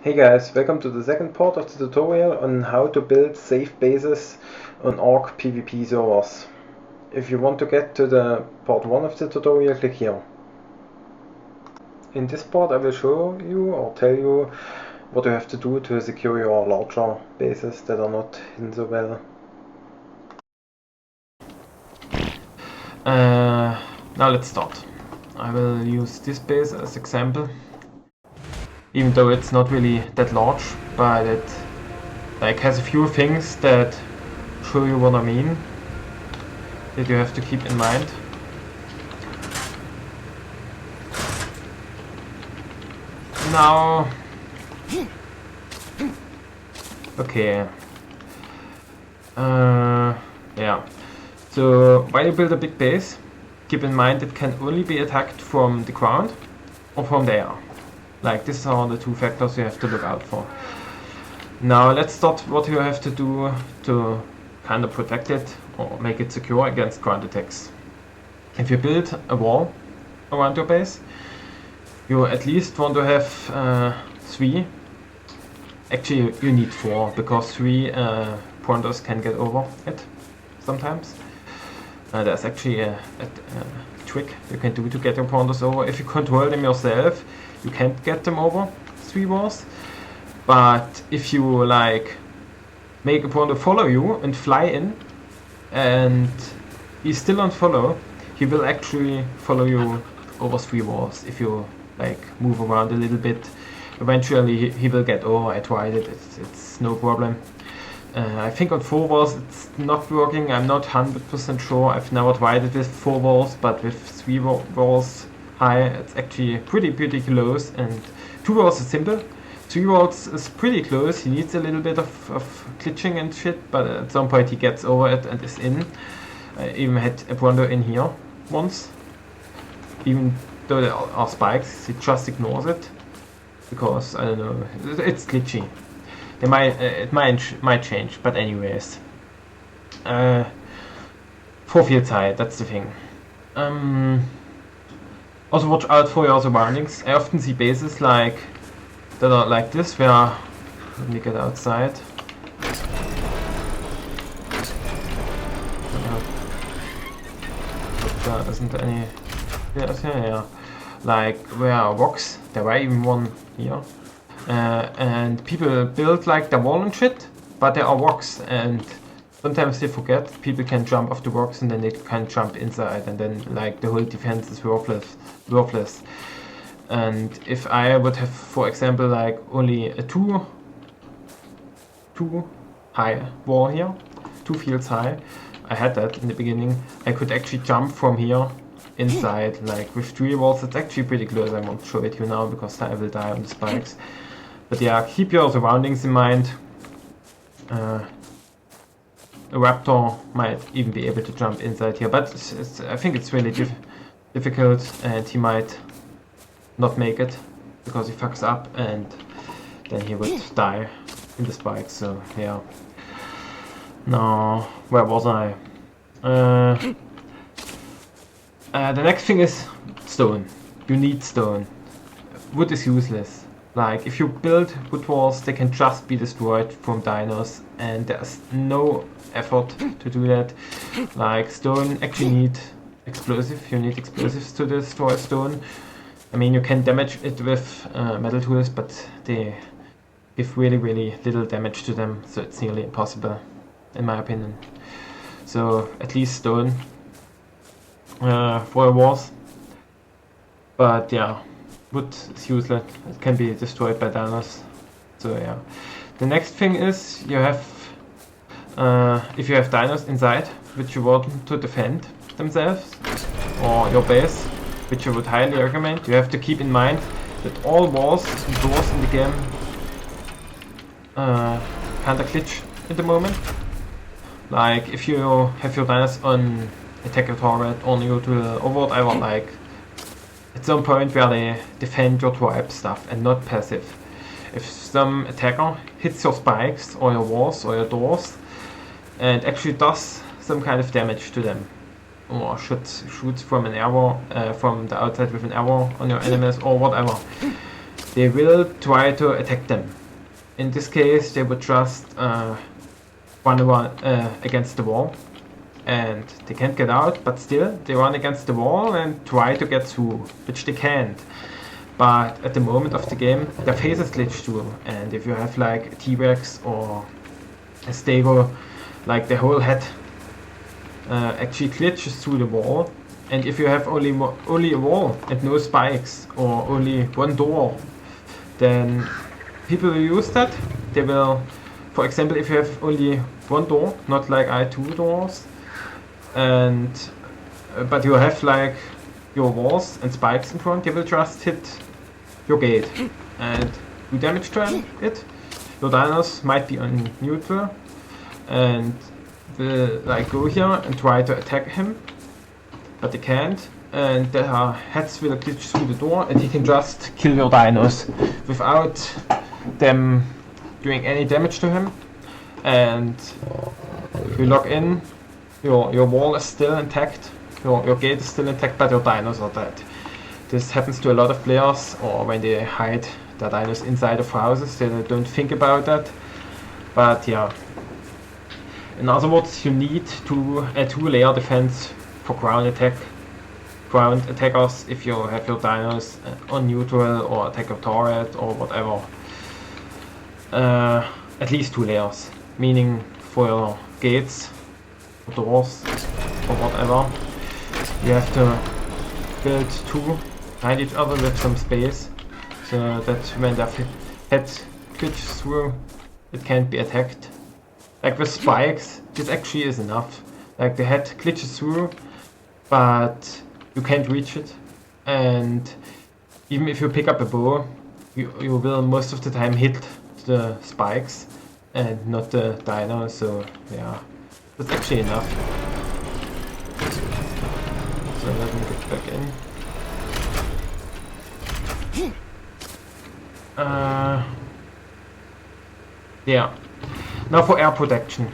Hey guys, welcome to the second part of the tutorial on how to build safe bases on Ark PvP servers. If you want to get to the part 1 of the tutorial, click here. In this part I will show you or tell you what you have to do to secure your larger bases that are not hidden so well. Now let's start. I will use this base as example, even though it's not really that large, but it has a few things that show you what I mean that you have to keep in mind. Now, okay, yeah. So while you build a big base, keep in mind it can only be attacked from the ground or from the air. Like, these are the two factors you have to look out for. Now let's start what you have to do to kind of protect it or make it secure against ground attacks. If you build a wall around your base, you at least want to have 3. Actually, you need 4 because 3 pointers can get over it sometimes. There's actually a trick you can do to get your pointers over. If you control them yourself, you can't get them over 3 walls. But if you like make a pointer follow you and fly in, and he still don't follow, he will actually follow you over 3 walls. If you like move around a little bit, eventually he will get over. I tried it, it's no problem. I think on 4 walls it's not working. I'm not 100% sure. I've never tried it with 4 walls, but with 3 walls high it's actually pretty close. And 2 walls is simple. 3 walls is pretty close. He needs a little bit of glitching and shit, but at some point he gets over it and is in. I even had a blunder in here once. Even though there are spikes, he just ignores it because I don't know. It's glitchy. It might change, but anyways. 4 fields high, that's the thing. Also watch out for your surroundings. I often see bases like that are like this, where let me get outside. There isn't any. Yeah. Like where are rocks? There were even one here. And people build like the wall and shit, but there are rocks, and sometimes they forget people can jump off the rocks and then they can jump inside, and then like the whole defense is worthless. And if I would have, for example, like only a 2 high wall here, 2 fields high, I had that in the beginning, I could actually jump from here inside. Like with 3 walls it's actually pretty close. I won't show it you now because I will die on the spikes. But yeah, keep your surroundings in mind. A raptor might even be able to jump inside here, but I think it's really difficult, and he might not make it because he fucks up and then he would die in the spikes. So yeah. Now, where was I? The next thing is stone. You need stone. Wood is useless. Like, if you build wood walls, they can just be destroyed from dinos, and there's no effort to do that. Like, stone actually need explosive. You need explosives to destroy stone. I mean, you can damage it with metal tools, but they give really little damage to them, so it's nearly impossible, in my opinion. So, at least stone for walls. But yeah. Wood is useless. It can be destroyed by dinos. So yeah. The next thing is you have, if you have dinos inside which you want to defend themselves, or your base, which I would highly recommend, you have to keep in mind that all walls and doors in the game kinda glitch at the moment. Like if you have your dinos on attack a target, or neutral, or whatever, like at some point where they defend your tribe stuff and not passive. If some attacker hits your spikes or your walls or your doors and actually does some kind of damage to them, or shoots from an arrow from the outside with an arrow on your enemies or whatever, they will try to attack them. In this case, they would just run against the wall, and they can't get out, but still they run against the wall and try to get through, which they can't. But at the moment of the game, their faces glitch through, and if you have like a T-Rex or a Stego, like the whole head actually glitches through the wall. And if you have only a wall and no spikes, or only one door, then people will use that. They will, for example, if you have only one door, not like I 2 doors, and but you have like your walls and spikes in front, they will just hit your gate and do damage to it. Your dinos might be on neutral and will like go here and try to attack him, but they can't, and their heads will glitch through the door, and he can just kill your dinos without them doing any damage to him. And if you log in, your wall is still intact, your gate is still intact, but your dinos are dead. This happens to a lot of players, or when they hide their dinos inside of houses, they don't think about that. But yeah, in other words, you need a 2-layer defense for ground attackers if you have your dinos on neutral or attack a turret or whatever. At least 2 layers, meaning for your gates, or doors, or whatever, you have to build 2 behind each other with some space, so that when their head glitches through, it can't be attacked. Like with spikes, this actually is enough. Like the head glitches through, but you can't reach it, and even if you pick up a bow, you will most of the time hit the spikes and not the dino, so yeah, that's actually enough. So let me get back in. Yeah, now for air protection.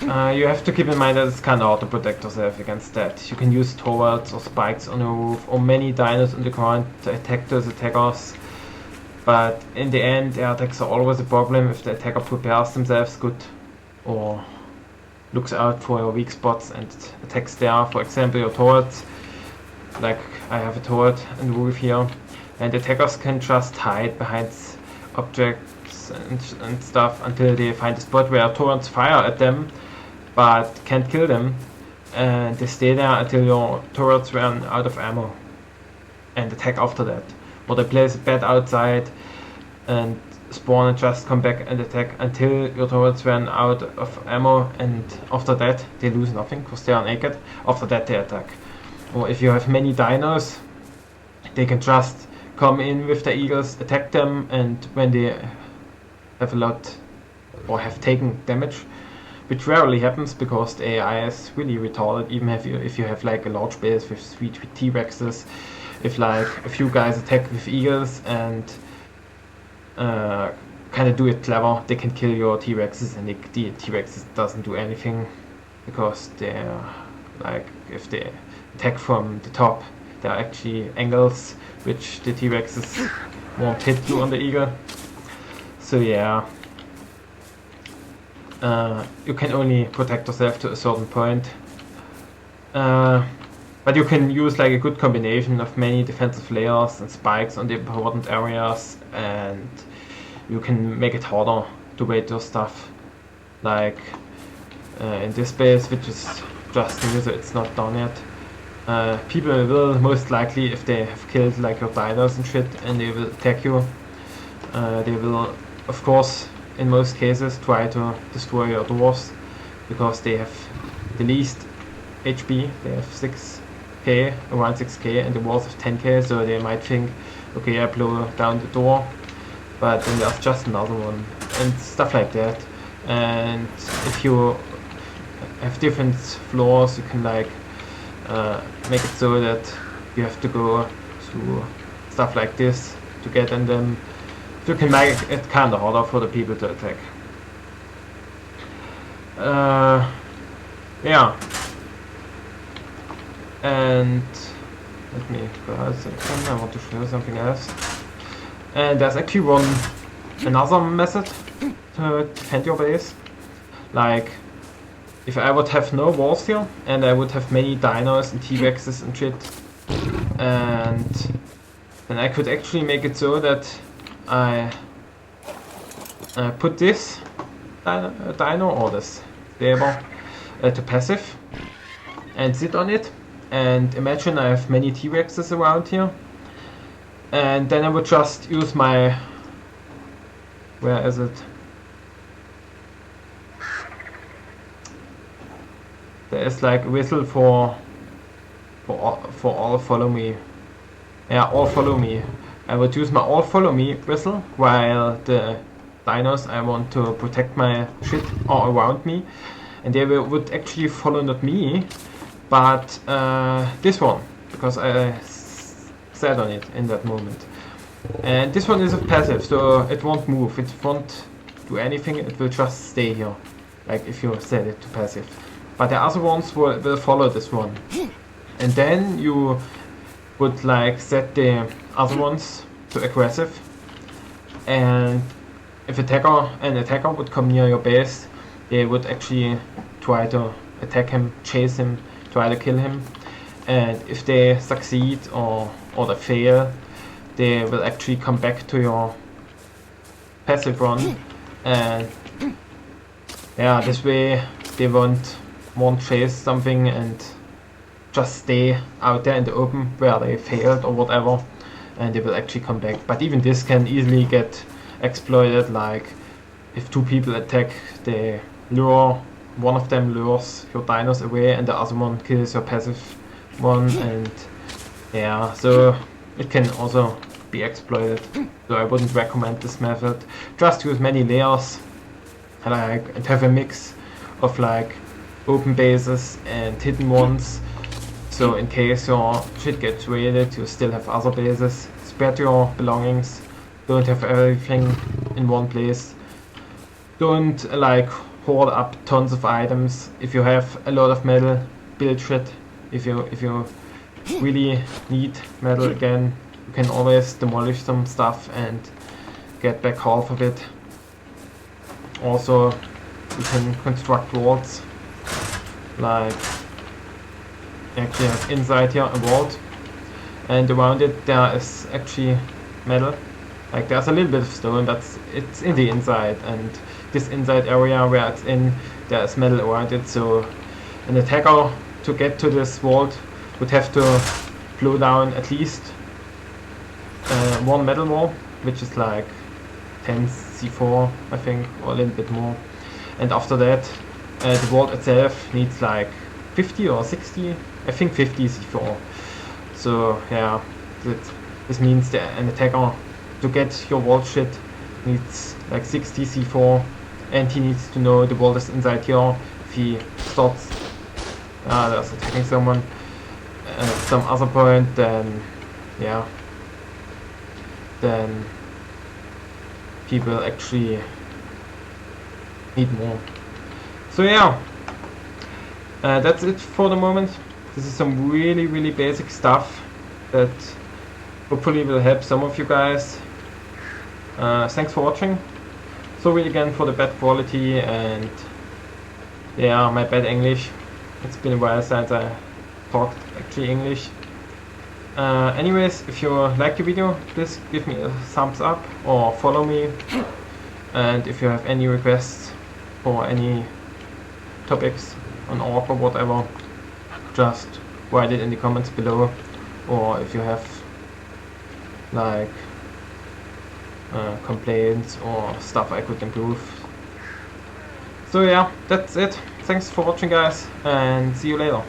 You have to keep in mind that it's kind of hard to protect yourself against that. You can use turrets or spikes on the roof or many dinos on the ground to attack those attackers. But in the end, air attacks are always a problem if the attacker prepares themselves good or looks out for your weak spots and attacks there. For example, your turrets. Like I have a turret on the roof here, and attackers can just hide behind objects and stuff until they find a spot where turrets fire at them but can't kill them, and they stay there until your turrets run out of ammo and attack after that. Or they place a bed outside and spawn and just come back and attack until your turrets run out of ammo, and after that they lose nothing because they are naked. After that they attack. Or if you have many dinos, they can just come in with the eagles, attack them, and when they have a lot or have taken damage, which rarely happens because the AI is really retarded, even if you have like a large base with 3 T-Rexes, if like a few guys attack with eagles and kind of do it clever, they can kill your T-Rexes, and the T-Rexes doesn't do anything because they're like, if they attack from the top, there are actually angles which the T-Rexes won't hit you on the eagle. So yeah, you can only protect yourself to a certain point, but you can use like a good combination of many defensive layers and spikes on the important areas, and you can make it harder to wait your stuff, like in this base, which is just new, so it's not done yet. People will most likely, if they have killed like your dinos and shit, and they will attack you, they will of course in most cases try to destroy your doors because they have the least HP. They have 6k, around 6k, and the walls have 10k, so they might think, okay, I blow down the door, but then there's just another one and stuff like that. And if you have different floors, you can like make it so that you have to go through stuff like this to get in them. You can make it kind of harder for the people to attack. Yeah. And let me go out a second, I want to show something else. And there's actually another method to defend your base. Like, if I would have no walls here, and I would have many dinos and T-Rexes and shit, and then I could actually make it so that I put this dino or this Weber to passive and sit on it, and imagine I have many T-Rexes around here, and then I would just use my, where is it? There is like a whistle for all follow me. Yeah, all follow me. I would use my all follow me whistle while the dinos I want to protect my shit are around me, and they would actually follow not me, but this one, because I sat on it in that moment. And this one is a passive, so it won't move, it won't do anything, it will just stay here, like if you set it to passive. But the other ones will follow this one. And then you would like set the other ones to aggressive, and if an attacker would come near your base, they would actually try to attack him, chase him, try to kill him, and if they succeed or they fail, they will actually come back to your passive run, and yeah, this way they won't chase something and just stay out there in the open where they failed or whatever, and they will actually come back. But even this can easily get exploited, like if two people attack, they lure, one of them lures your dinos away and the other one kills your passive one, and yeah, so it can also be exploited. So I wouldn't recommend this method. Just use many layers, like, and have a mix of like open bases and hidden ones, so in case your shit gets raided you still have other bases. Spread your belongings, don't have everything in one place, don't like hoard up tons of items. If you have a lot of metal, build shit. If you really need metal again, you can always demolish some stuff and get back half of it. Also, you can construct walls, like actually have inside here a vault, and around it there is actually metal. Like there's a little bit of stone, it's in the inside, and this inside area where it's in, there is metal around it, so an attacker to get to this vault would have to blow down at least one metal wall, which is like 10 C4 I think, or a little bit more, and after that the vault itself needs like 50 or 60, I think 50 C4. So yeah, this means that an attacker to get your vault shit needs like 60 C4, and he needs to know the vault is inside here. If he starts there's attacking someone at some other point, then yeah, then people actually need more. So yeah, that's it for the moment. This is some really basic stuff that hopefully will help some of you guys. Thanks for watching. Sorry again for the bad quality and yeah, my bad English. It's been a while since I talked actually English. Anyways, if you like the video, please give me a thumbs up or follow me. And if you have any requests for any topics on Orc or whatever, just write it in the comments below. Or if you have like complaints or stuff I could improve. So yeah, that's it. Thanks for watching guys, and see you later.